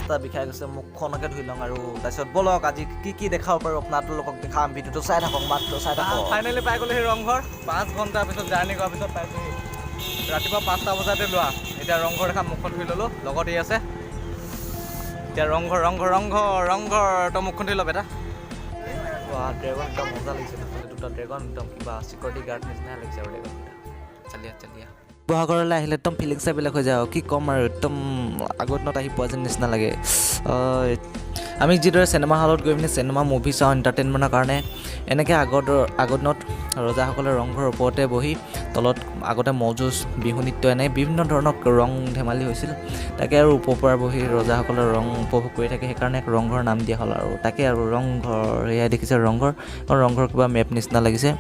ৰাস্তা বিষাই গৈছে মুখখনকে ধুই লওঁ আৰু তাৰপিছত বলক আজি কি দেখাব পাৰোঁ আপোনালোকক দেখাম ভিডিঅ'টো চাই থাকক মাত্ৰ চাই থাকক ফাইনেলি পাই গ'লো সেই ৰংঘৰ 5 ঘণ্টাৰ পিছত জাৰ্ণি কৰাৰ পিছত পাইছোঁহি ৰাতিপুৱা 5টা বজাতে লোৱা এতিয়া ৰংঘৰ দেখা মুখখন ধুই ল'লোঁ লগত এই আছে এতিয়া ৰংঘৰ তই মুখখন ধুই ল'ব এটা ড্ৰেগন একদম মজা লাগিছে দুটা ড্ৰেগন একদম কিবা চিকিউৰিটি গাৰ্ড নিচিনা লাগিছে আৰু ড্ৰেগনকেইটা চালিয়া শিৱসাগৰলৈ আহিলে একদম ফিলিংছ বেলেগ হৈ যায় আৰু কি ক'ম আৰু একদম আগৰ দিনত আহি পোৱা যেন নিচিনা লাগে আমি যিদৰে চিনেমা হলত গৈ পিনি চিনেমা মুভি চাওঁ এণ্টাৰটেইনমেণ্টৰ কাৰণে এনেকৈ আগৰ দিনত ৰজাসকলে ৰংঘৰৰ ওপৰতে বহি তলত আগতে ম'হযুঁজ বিহু নৃত্য এনে বিভিন্ন ধৰণৰ ৰং ধেমালি হৈছিল তাকে আৰু ওপৰৰ পৰা বহি ৰজাসকলে ৰং উপভোগ কৰি থাকে সেইকাৰণে ৰংঘৰ নাম দিয়া হ'ল আৰু তাকে আৰু ৰংঘৰ এয়াই দেখিছে ৰংঘৰ কিবা মেপ নিচিনা লাগিছে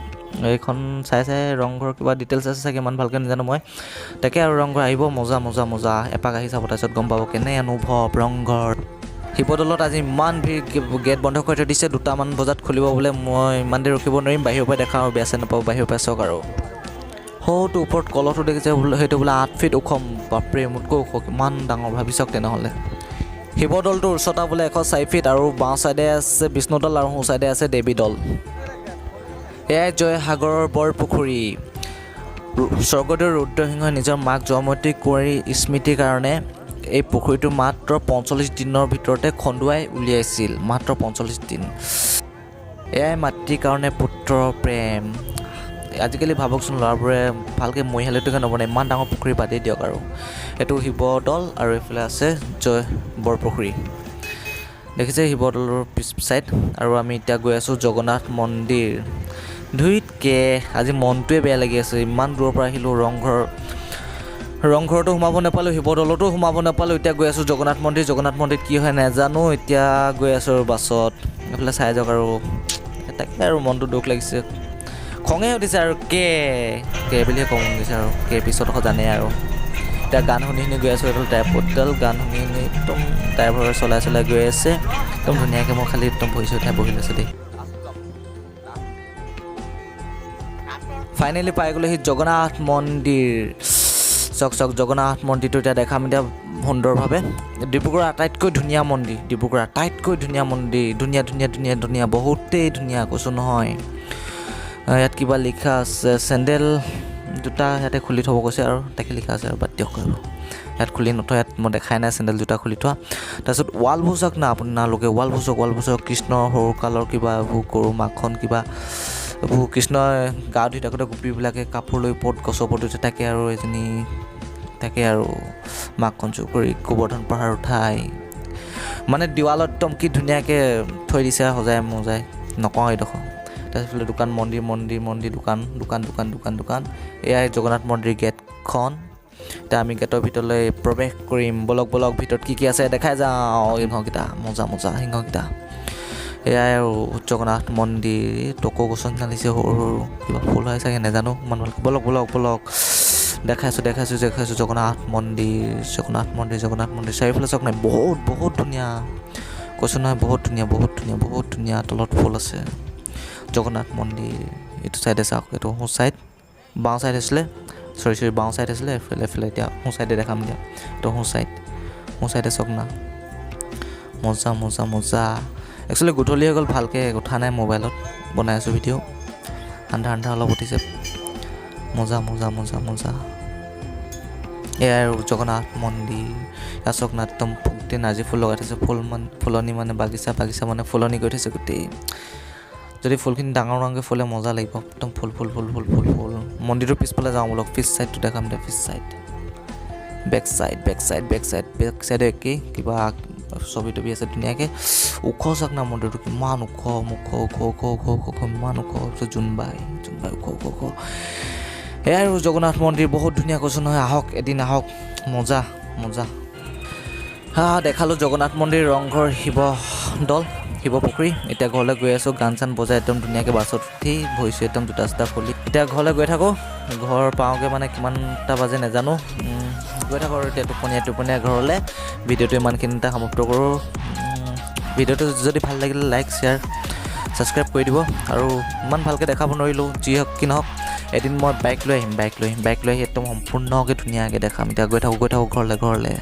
এইখন চাই ৰংঘৰ কিবা ডিটেইলছ আছে চাগে ইমান ভালকৈ নাজানো মই তাকে আৰু ৰংঘৰ আহিব মজা এপাক আহি চাব তাৰপিছত গম পাব কেনে অনুভৱ ৰংঘৰ শিৱদৌলত আজি ইমান ভিৰ গেট বন্ধ কৰি থৈ দিছে 2টামান বজাত খুলিব বোলে মই ইমান দেৰি ৰখিব নোৱাৰিম বাহিৰৰ পৰা দেখাওঁ বেয়া চেই নাপাব বাহিৰৰ পৰা চাওক আৰু সৌটো ওপৰত কলহটো দেখিছে সেইটো বোলে 8 ফিট ওখ বাপৰে মোতকৈ ওখ কিমান ডাঙৰ ভাবি চাওক তেনেহ'লে শিৱদৌলটোৰ উচ্চতা বোলে 104 ফিট আৰু বাওঁ ছাইডে আছে বিষ্ণুদল আৰু সোঁ ছাইডে আছে দেৱীদল এয়াই জয়সাগৰৰ বৰ পুখুৰী স্বৰ্গদেউ ৰুদ্ৰসিংহই নিজৰ মাক জয়মতী কুঁৱৰীৰ স্মৃতিৰ কাৰণে এই পুখুৰীটো মাত্ৰ 45 দিনৰ ভিতৰতে খন্দুৱাই উলিয়াইছিল মাত্ৰ 45 দিন এয়াই মাতৃৰ কাৰণে পুত্ৰৰ প্ৰেম আজিকালি ভাবকচোন ল'ৰাবোৰে ভালকৈ মহিয়ালৈকে নবনায় ইমান ডাঙৰ পুখুৰী বাদেই দিয়ক আৰু এইটো শিৱদৌল আৰু এইফালে আছে বৰপুখুৰী দেখিছে শিৱদৌলৰ পিছ চাইড আৰু আমি এতিয়া গৈ আছোঁ জগন্নাথ মন্দিৰ ধুইতকৈ আজি মনটোৱে বেয়া লাগি আছে ইমান দূৰৰ পৰা আহিলোঁ ৰংঘৰতো সোমাব নাপালোঁ শিৱদৌলতো সোমাব নাপালোঁ এতিয়া গৈ আছোঁ জগন্নাথ মন্দিৰ কি হয় নাজানো এতিয়া গৈ আছোঁ আৰু বাছত এইফালে চাই যাওক আৰু তাকে আৰু মনটো দুখ লাগিছে খঙে উঠিছে আৰু কে বুলিয়ে ক'ব মন গৈছে আৰু পিছত আকৌ জানে আৰু এতিয়া গান শুনি গৈ আছোঁ এইডাল ড্ৰাইভৰডাল গান শুনি একদম ড্ৰাইভাৰ চলাই গৈ আছে একদম ধুনীয়াকৈ মই খালি একদম ভৰিছোঁ উঠাই বহি লৈছোঁ দেই ফাইনেলি পাই গ'লো সেই জগন্নাথ মন্দিৰ চাওক জগন্নাথ মন্দিৰটো এতিয়া দেখাম এতিয়া সুন্দৰভাৱে ডিব্ৰুগড়ৰ আটাইতকৈ ধুনীয়া মন্দিৰ ধুনীয়া বহুতেই ধুনীয়া কৈছোঁ নহয় ইয়াত কিবা লিখা আছে চেণ্ডেল জোতা ইয়াতে খুলি থ'ব কৈছে আৰু তাকে লিখা আছে আৰু বাদ দিয়ক আৰু ইয়াত খুলি নথয় ইয়াত মই দেখাই নাই চেণ্ডেল জোতা খুলি থোৱা তাৰপিছত ৱালবোৰ চাওক না আপোনালোকে ৱালবোৰ চাওক কৃষ্ণৰ সৰুকালৰ কিবা এইবোৰ গৰু মাখন কিবা এইবোৰ কৃষ্ণই গা ধুই থাকোঁতে গোপীবিলাকে কাপোৰ লৈ ওপৰত গছৰ ওপৰত উঠে তাকে আৰু মাকখন চুৰ কৰি গোবৰ্ধন পাহাৰ উঠাই মানে দেৱালত একদম কি ধুনীয়াকৈ থৈ দিছে সজাই মজাই নকওঁ এইডোখৰ তাৰপিছত দোকান মন্দিৰ দোকান এয়াই জগন্নাথ মন্দিৰ গেটখন এতিয়া আমি গেটৰ ভিতৰলৈ প্ৰৱেশ কৰিম বলক ভিতৰত কি আছে দেখাই যাওঁ সিংহকেইটা মজা সিংহকেইটা এয়াই আৰু জগন্নাথ মন্দিৰ টকৌ গছৰ নিচিনা লাগিছে সৰু কিবা ফুল হয় চাগে নাজানো ইমান ভালকৈ বলক দেখাইছোঁ জগন্নাথ মন্দিৰ চাৰিওফালে চাওক নাই বহুত ধুনীয়া কৈছোঁ নহয় বহুত ধুনীয়া তলত ফুল আছে জগন্নাথ মন্দিৰ এইটো চাইডে চাওক এইটো সোঁ চাইড বাওঁ চাইড আছিলে বাওঁ চাইড আছিলে এইফালে এতিয়া সোঁ চাইডে দেখাম দিয়া এইটো সোঁ চাইডে চাওক না মজা একচুৱেলি গধূলি হৈ গ'ল ভালকৈ উঠা নাই মোবাইলত বনাই আছোঁ ভিডিঅ' আন্ধা অলপ উঠিছে মজা এয়াই আৰু জগন্নাথ মন্দিৰ ইয়াত চাওক না একদম গোটেই নাৰ্জী ফুল লগাই থৈছে ফুলনি মানে বাগিচা মানে ফুলনি কৰি থৈছে গোটেই যদি ফুলখিনি ডাঙৰকৈ ফুলে মজা লাগিব একদম ফুল মন্দিৰটোৰ পিছফালে যাওঁ বোলক পিছ চাইডটো দেখাম দে পিছ চাইড বেক চাইডে একেই কিবা ছবি তবি আছে ধুনীয়াকৈ ওখ চাওক না মন্দিৰটো কিমান ওখ ইমান ওখ জোনবাই ওখ এয়াই আৰু জগন্নাথ মন্দিৰ বহুত ধুনীয়া কৈছোঁ নহয় এদিন আহক মজা দেখালোঁ জগন্নাথ মন্দিৰ ৰংঘৰ শিৱপুখুৰী এতিয়া ঘৰলৈ গৈ আছোঁ গান চান বজাই একদম ধুনীয়াকৈ বাছত উঠি ভৰিছোঁ একদম জোতা চোতা খুলি এতিয়া ঘৰলৈ গৈ থাকোঁ ঘৰ পাওঁগৈ মানে কিমানটা বাজে নাজানো গৈ থাকোঁ আৰু এতিয়া টোপনীয়াই ঘৰলৈ ভিডিঅ'টো ইমানখিনিতে সমাপ্ত কৰোঁ ভিডিঅ'টো যদি ভাল লাগিলে লাইক শ্বেয়াৰ ছাবস্ক্ৰাইব কৰি দিব আৰু ইমান ভালকৈ দেখাব নোৱাৰিলোঁ যি হওক কি নহওক এদিন মই বাইক লৈ আহিম একদম সম্পূৰ্ণকৈ ধুনীয়াকৈ দেখাম এতিয়া গৈ থাকোঁ ঘৰলৈ